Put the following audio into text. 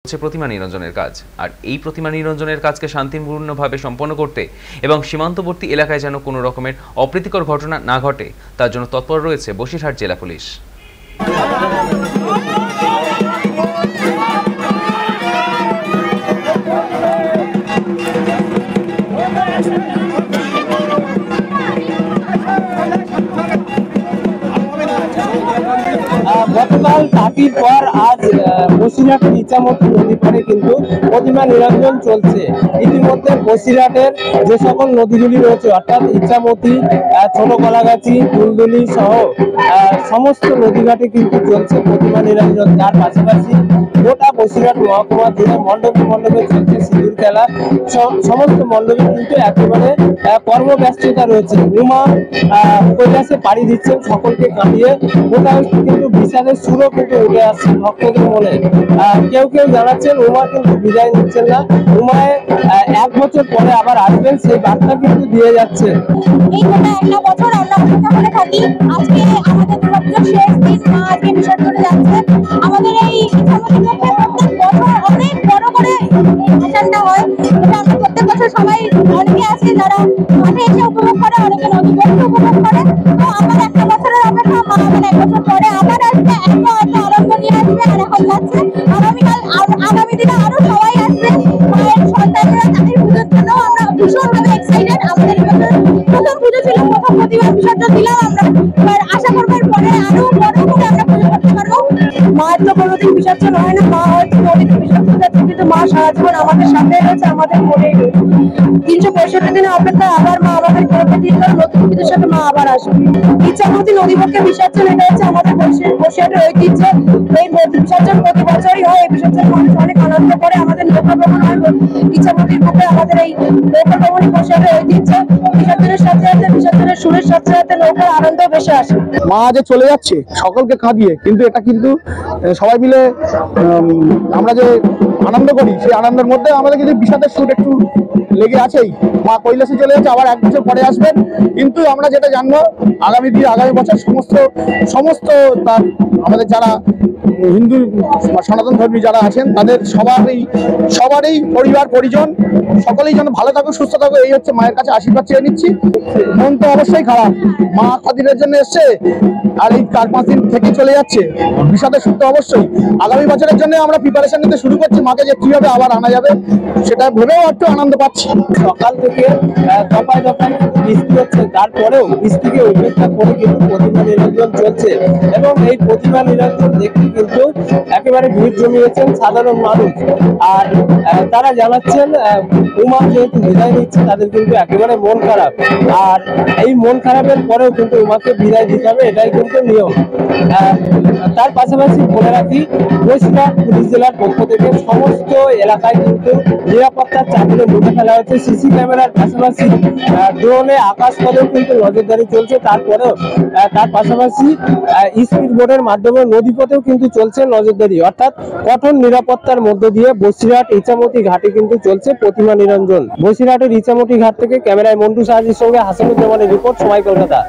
প্রতিমা নিরঞ্জনের কাজ। আর এই প্রতিমা নিরঞ্জনের কাজকে শান্তিপূর্ণভাবে সম্পন্ন করতে এবং সীমান্তবর্তী এলাকায় যেন কোনো রকমের অপ্রীতিকর ঘটনা না ঘটে তার জন্য তৎপর রয়েছে বসিরহাট জেলা পুলিশ। গতকাল ঢাকির পর আজ বসিরহাটের ইচ্ছামতি নদী পাড়ে কিন্তু প্রতিমা নিরঞ্জন চলছে। ইতিমধ্যে বসিরহাটের যে সকল নদীগুলি রয়েছে অর্থাৎ ইচ্ছামতি, ছোট কলাগাছি, দুলদুলি সহ সমস্ত নদীঘাটে কিন্তু চলছে প্রতিমা নিরঞ্জন। তার পাশাপাশি গোটা বসিরহাট মহকুমা জুড়ে মণ্ডপে মণ্ডপে চলছে সিঁদুর খেলা। সমস্ত মণ্ডপে কিন্তু একেবারে কর্মব্যস্ততা রয়েছে। উমা কৈলাসে পাড়ি দিচ্ছেন সকলকে কাঁদিয়ে। কোথাও কিন্তু বিচারের সুরও কিন্তু উঠে আসছে ভক্তদের মনে। কেউ কেউ জানাচ্ছেন উমা কিন্তু বিদায় নিচ্ছেন না, উমায় 1 বছর পরে আবার আসবেন সেই বার্তা কিন্তু দিয়ে যাচ্ছে। এই গোটা 1 বছর আমরা অপেক্ষা করে থাকি। আজকে আমাদের দুর্গাপুজোর শেষ দিন, মা আজকে বিসর্জনে যাচ্ছে। আমাদের এই ইচ্ছামতির মধ্যে প্রত্যেক বছর অনেক বড় করে অনুষ্ঠানটা হয়, যেটা আমরা প্রত্যেক বছর সবাই অনেকে আছে যারা মাঠে এসে উপভোগ করে, অনেকে নদী বসে উপভোগ করে। তো আমার 1 বছরের অপেক্ষা, মা আবার 1 বছর পরে আবার আসবে, এত আনন্দ নিয়ে আসবে। আর এখন যাচ্ছে আগামী দিনে আরো সবাই আসবে মায়ের সন্তানরা তাদের পুজোর জন্য। আমরা ভীষণভাবে এক্সাইটেড। আমাদের প্রথম পুজো ছিল, প্রথম প্রতিমা বিসর্জন দিলাম আমরা। এবার আশা করবো পরে আরো বড় করে আমরা পুজো করতে পারবো। মায়ের তো কোনোদিন বিসর্জন হয় না, মা হয়তো নদীতে বিসর্জন যাচ্ছে, কিন্তু মা সারা জীবন আমাদের সাথে রয়েছে, আমাদের মনেই রয়েছে। 365 দিনের অপেক্ষা, আবার মা আমাদের ফেরত দিয়ে গেল, নতুন পুজোর সাথে মা আবার আসবে। ইচ্ছামতি নদীপক্ষে বিসর্জন, এটা হচ্ছে আমাদের বসিরহাটের ঐতিহ্য। এই বিসর্জন প্রতি বছরই হয়। এই বিসর্জন মানুষ অনেক আনন্দ করে। আমাদের নৌকা ভ্রমণ হয় ইচ্ছামতির বুকে। আমাদের এই নৌকা ভ্রমণই বসিরহাটের ঐতিহ্য। বিসর্জনের সাথে সাথে, বিসর্জনের সুরের সাথে সাথে নৌকার আনন্দ বেশি আসে। মা যে চলে যাচ্ছে সকলকে কাঁদিয়ে, কিন্তু এটা কিন্তু সবাই মিলে আমরা যে আনন্দ করি সেই আনন্দের মধ্যে আমাদের কিন্তু বিষাদের সুর একটু লেগে আছেই। মা কৈলাসে চলে যাচ্ছে, আবার 1 বছর পরে আসবেন। কিন্তু আমরা যেটা জানবো আগামী বছর সমস্ত তার আমাদের যারা হিন্দু সনাতন ধর্মী যারা আছেন তাদের সবারই পরিবার পরিজন সকলেই যেন ভালো থাকুক, সুস্থ থাকুক, এই হচ্ছে মায়ের কাছে আশীর্বাদ চেয়ে নিচ্ছি। মন তো অবশ্যই খারাপ, মা কদিনের জন্য এসছে আর এই 4-5 দিন থেকে চলে যাচ্ছে, বিষাদের সুর তো অবশ্যই। আগামী বছরের জন্য আমরা প্রিপারেশন নিতে শুরু করছি, মাকে যে কিভাবে আবার আনা যাবে সেটা ভেবেও একটু আনন্দ পাচ্ছি। সকাল থেকে দফায় দফায় বৃষ্টি হচ্ছে, তারপরেও বৃষ্টিকে উপেক্ষা করে কিন্তু প্রতিমা নিরঞ্জন চলছে। এবং এই প্রতিমা নিরঞ্জন দেখতে কিন্তু একেবারে ভিড় জমিয়েছেন সাধারণ মানুষ। আর তারা জানাচ্ছেন উমা যেহেতু বিদায় নিচ্ছে তাদের কিন্তু একেবারে মন খারাপ। আর এই মন খারাপের পরেও কিন্তু উমাকে বিদায় দিতে হবে, এটাই কিন্তু নিয়ম। তার পাশাপাশি বলে রাখি বসিরহাট পুলিশ জেলার পক্ষ থেকে সমস্ত এলাকায় কিন্তু নিরাপত্তার চাদরে মুঠে ফেলা হয়েছে। সিসি ক্যামেরার পাশাপাশি ড্রোনে আকাশপথেও কিন্তু নজরদারি চলছে। তার পাশাপাশি স্পিড বোটের মাধ্যমে নদীপথেও কিন্তু চলছে নজরদারি। অর্থাৎ কঠোর নিরাপত্তার মধ্য দিয়ে বসিরহাট ইচ্ছামতি ঘাটে কিন্তু চলছে প্রতিমা নিরঞ্জন। বসিরহাটের ইচ্ছামতি ঘাট থেকে ক্যামেরায় মন্টু সাহাজির সঙ্গে হাসানুজ্জামানের রিপোর্ট, সময় কলকাতা।